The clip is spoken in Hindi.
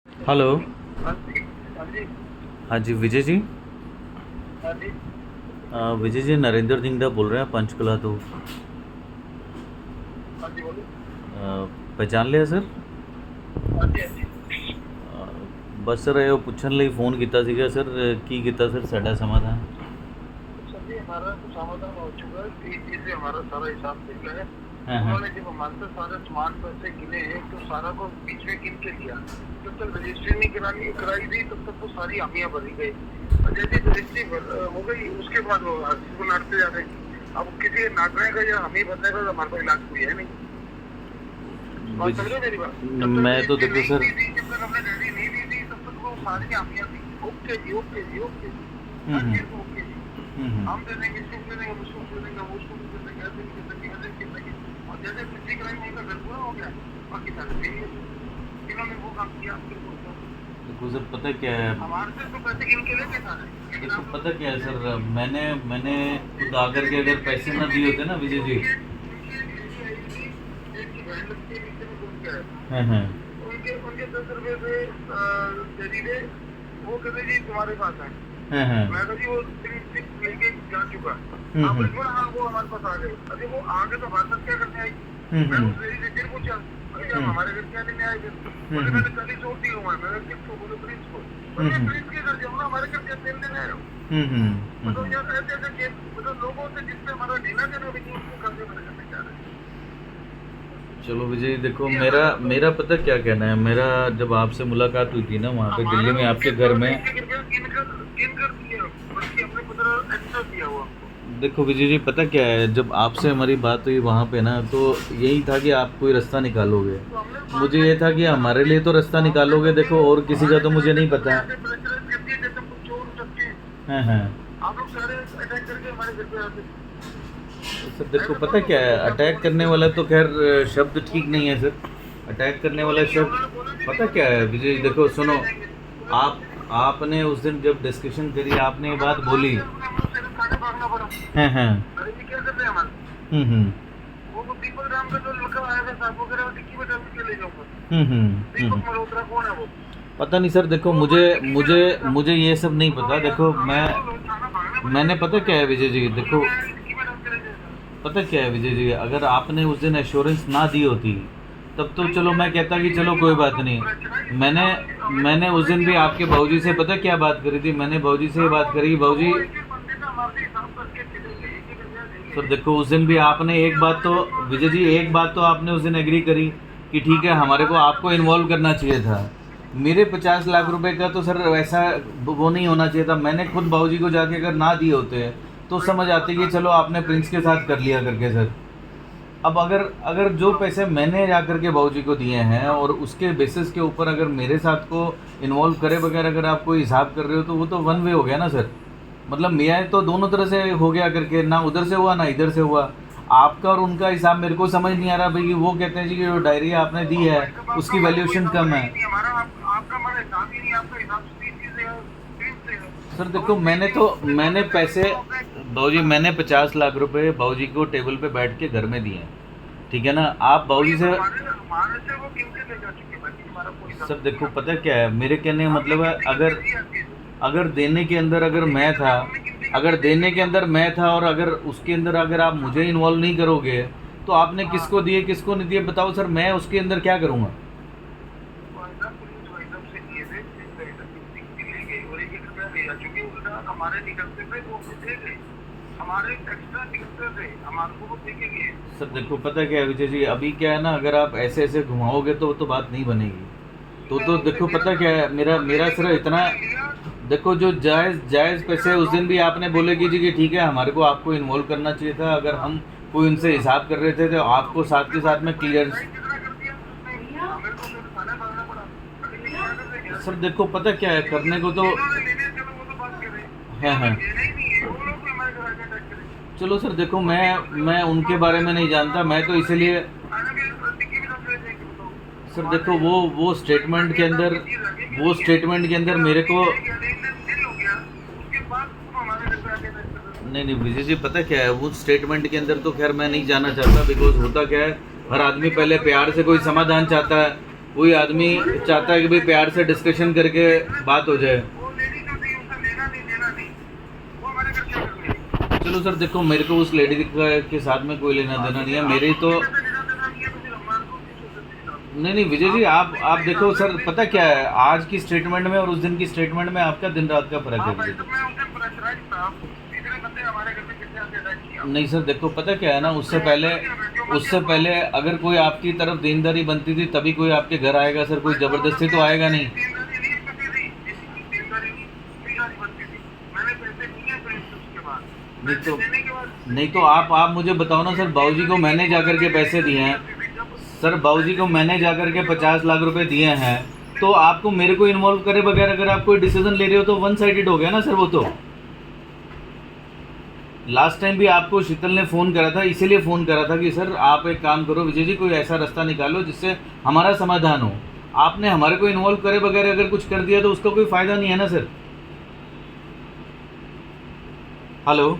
हेलो। हाँ जी। हाँ जी। हाँ जी विजय जी। हाँ जी। विजय जी नरेंद्र दिंगदा बोल रहे हैं पंचकुला तो। हाँ जी, बोलो। पहचान लिया सर। हाँ जी, हाँ जी। बस सर ਇਹ ਪੁੱਛਣ ਲਈ फ़ोन ਕੀਤਾ ਸੀਗਾ सर ਕੀ ਕੀਤਾ सर ਸਾਡਾ समाधान। तो सर जी, हमारा तो समाधान हो चुका है। 3 से हमारा सारा हिसाब निकला है। हाँ हाँ। उन्होंने जब हमारे से सारे सामान पैसे गिने हैं तो सारा को बीच में गिन के लिया। जब तक रजिस्ट्री नहीं कराई थी तब तक तो सारी हामियां भरी गई। और जैसे रजिस्ट्री हो गई उसके बाद वो हस्ती को लड़ते जा रहे। अब किसी नागरिक का या हमें भरने का तो हमारे को इलाज कोई है नहीं। बात समझ रहे हो मेरी बात? जब तक मैं तो रजिस्ट्री देखो नहीं सर। दी थी, जब तक हमने गाड़ी नहीं दी थी तब तक वो सारी हामियां थी। ओके जी, ओके जी, ओके जी, हर हम्म चीज को ओके जी। हम दे देंगे, इसको दे देंगे, उसको दे देंगे, वो उसको दे देंगे, ऐसे नहीं कर देंगे, ऐसे नहीं कर देंगे। और जैसे पिछली क्राइम उनका घर पूरा हो गया, बाकी सारे नहीं है। इन्होंने वो काम किया, फिर वो काम। देखो सर पता क्या है। हमारे से तो पैसे गिन के लेके सारे, लेकिन देखो आप पता क्या है सर मैंने मैंने खुद आकर के अगर पैसे ना दिए होते ना विजय जी। एक की बहन लगती है, नीचे में घूम के आए। हाँ हाँ। उनके उनके 10 रुपए से दे दी। वो कहते जी तुम्हारे पास है। हाँ हाँ। मैं कहा जी वो 3 लेके जा चुका। आप हम्म। बोला हाँ वो हमारे पास आ गए। अरे वो आगे तो हमारे पास क्या करने आई? मैं उस लेडी से फिर पूछा, अरे आप हमारे घर क्या लेने आए थे? बोले मैंने कल ही छोड़ दी हुआ है। मैंने किसको? बोले प्रिंस को। बोले प्रिंस के घर जाओ ना, हमारे घर क्या तेल लेने आए हो? मतलब यार ऐसे ऐसे केस, मतलब लोगों से जिससे हमारा लेना देना भी नहीं उसको करके मेरे घर में जा रहे हैं। चलो विजय देखो मेरा मेरा पता क्या कहना है। मेरा जब आपसे मुलाकात हुई थी ना वहाँ पे दिल्ली में आपके घर में। गिनकर दिया, बल्कि हमने 15 एक्स्ट्रा दिया हुआ आपको। देखो विजय जी पता क्या है जब आपसे हमारी बात हुई वहाँ पे ना तो यही था कि आप कोई रास्ता निकालोगे। तो हमने मुझे ये था कि हमारे लिए तो रास्ता निकालोगे देखो और किसी का तो मुझे नहीं पता। ऐसे प्रेशराइज करती है जैसे कुछ चोर सकते हैं। हाँ हाँ। आप लोग सारे अटैक करके हमारे घर पे आते। सर देखो पता क्या है अटैक करने वाला तो खैर शब्द ठीक नहीं है सर। अटैक करने वाला शब्द पता क्या है विजय जी देखो सुनो। आप आपने उस दिन जब डिस्कशन करी आपने ये बात बोली। भागना पड़ा। हाँ हाँ। अरे जी क्या कर रहे हैं हमारे? हम्म। वो दीपक राम का जो लड़का आया था साहब वगैरह वो डिक्की में डाल के ले जाऊंगा। दीपक मल्होत्रा कौन है वो? पता नहीं सर देखो मुझे मुझे मुझे ये सब नहीं पता। देखो मैंने पता क्या है विजय जी देखो डिक्की में डाल के ले जाएगा। पता क्या है विजय जी अगर आपने उस दिन एश्योरेंस ना दी होती तब तो चलो मैं कहता कि चलो कोई बात नहीं। मैंने मैंने उस दिन भी आपके भाऊजी से पता क्या बात करी थी। मैंने भाऊजी से ये बात करी कि भाऊजी सर देखो उस दिन भी आपने एक बात तो विजय जी एक बात तो आपने उस दिन एग्री करी कि ठीक है हमारे को आपको इन्वॉल्व करना चाहिए था। मेरे 50 लाख रुपए का तो सर वैसा वो नहीं होना चाहिए था। मैंने खुद भाऊजी को जाके अगर ना दिए होते तो समझ आती कि चलो आपने प्रिंस के साथ कर लिया करके सर। अब अगर अगर जो पैसे मैंने जा कर के भाऊजी को दिए हैं और उसके बेसिस के ऊपर अगर मेरे साथ को इन्वॉल्व करे बगैर अगर आप कोई हिसाब कर रहे हो तो वो तो वन वे हो गया ना सर। मतलब मेरा तो दोनों तरह से हो गया करके ना उधर से हुआ ना इधर से हुआ। आपका और उनका हिसाब मेरे को समझ नहीं आ रहा भाई। वो कहते हैं जी कि जो डायरी आपने दी है उसकी वैल्यूएशन कम है। आपका मन हिसाब ही नहीं, आपका हिसाब से है। सर देखो मैंने पैसे भाऊजी मैंने 50 लाख रुपए भाऊजी को टेबल पे बैठ के घर में दिए हैं। ठीक है ना। आप भाऊजी से हमारे से वो गिनके ले जा चुके भाई, हमारा कोई हिसाब सर देखो पता क्या है मेरे कहने का मतलब है अगर देने के अंदर अगर मैं था अगर देने के अंदर मैं था और अगर उसके अंदर अगर आप मुझे इन्वॉल्व नहीं करोगे तो आपने किसको दिए किसको नहीं दिए बताओ सर। मैं उसके अंदर क्या करूँगा। हमारे निकलते थे वो दे गए, हमारे एक्स्ट्रा निकलते थे हमारे को वो देके गए। सर देखो पता क्या है विजय जी अभी क्या है ना अगर आप ऐसे ऐसे घुमाओगे तो बात नहीं बनेगी। तो देखो पता क्या है मेरा मेरा सर इतना देखो जो जायज़ पैसे उस दिन भी आपने बोले कि जी कि ठीक है हमारे को आपको इन्वॉल्व करना चाहिए था। अगर हम कोई उनसे हिसाब कर रहे थे तो आपको साथ के साथ में क्लियर। सर देखो पता क्या है करने को तो हाँ हाँ। चलो सर देखो मैं उनके बारे में नहीं जानता। मैं तो इसीलिए सर देखो वो स्टेटमेंट के अंदर मेरे को नहीं विजय जी पता क्या है वो स्टेटमेंट के अंदर तो खैर मैं नहीं जाना चाहता। बिकॉज होता क्या है हर आदमी पहले प्यार से कोई समाधान चाहता है कोई आदमी चाहता है कि भाई प्यार से डिस्कशन करके बात हो जाए। वो लेडी जो थी उसे लेना नहीं वो मैंने कर क्या करनी है। चलो सर देखो, मेरे को उस लेडी के साथ में कोई लेना देना नहीं है, मेरी तो लेना देना नहीं है, मुझे रमजान को भी सोचते थे। नहीं विजय जी, आप देखो सर, पता क्या है, आज की स्टेटमेंट में और उस दिन की स्टेटमेंट में आपका दिन रात का फर्क है हाँ भाई, विजय तो मैं उनसे प्रेशराइज था, तीसरे बंदे हमारे घर में कितने आके अटैक किया। जी। नहीं सर देखो, पता क्या है ना, उससे पहले अगर कोई आपकी तरफ देनदारी बनती थी तभी कोई आपके घर आएगा सर, कोई ज़बरदस्ती तो आएगा नहीं। देनदारी नहीं बनती थी, देनदारी नहीं, देनदारी बनती थी। मैंने पैसे दिए फिर उसके बाद, नहीं पैसे तो देने के बाद नहीं तो आप मुझे बताओ ना सर, बाबूजी को मैंने जाकर के पैसे दिए हैं सर, बाबूजी को मैंने जाकर के 50 लाख रुपए दिए हैं, तो आपको मेरे को इन्वॉल्व करे बगैर अगर आप कोई डिसीजन ले रहे हो तो वन साइडेड हो गया ना सर वो तो। लास्ट टाइम भी आपको शीतल ने फ़ोन करा था, इसीलिए फ़ोन करा था कि सर आप एक काम करो विजय जी, कोई ऐसा रास्ता निकालो जिससे हमारा समाधान हो। आपने हमारे को इन्वॉल्व करे बगैर अगर कुछ कर दिया तो उसका कोई फ़ायदा नहीं है ना सर। हेलो।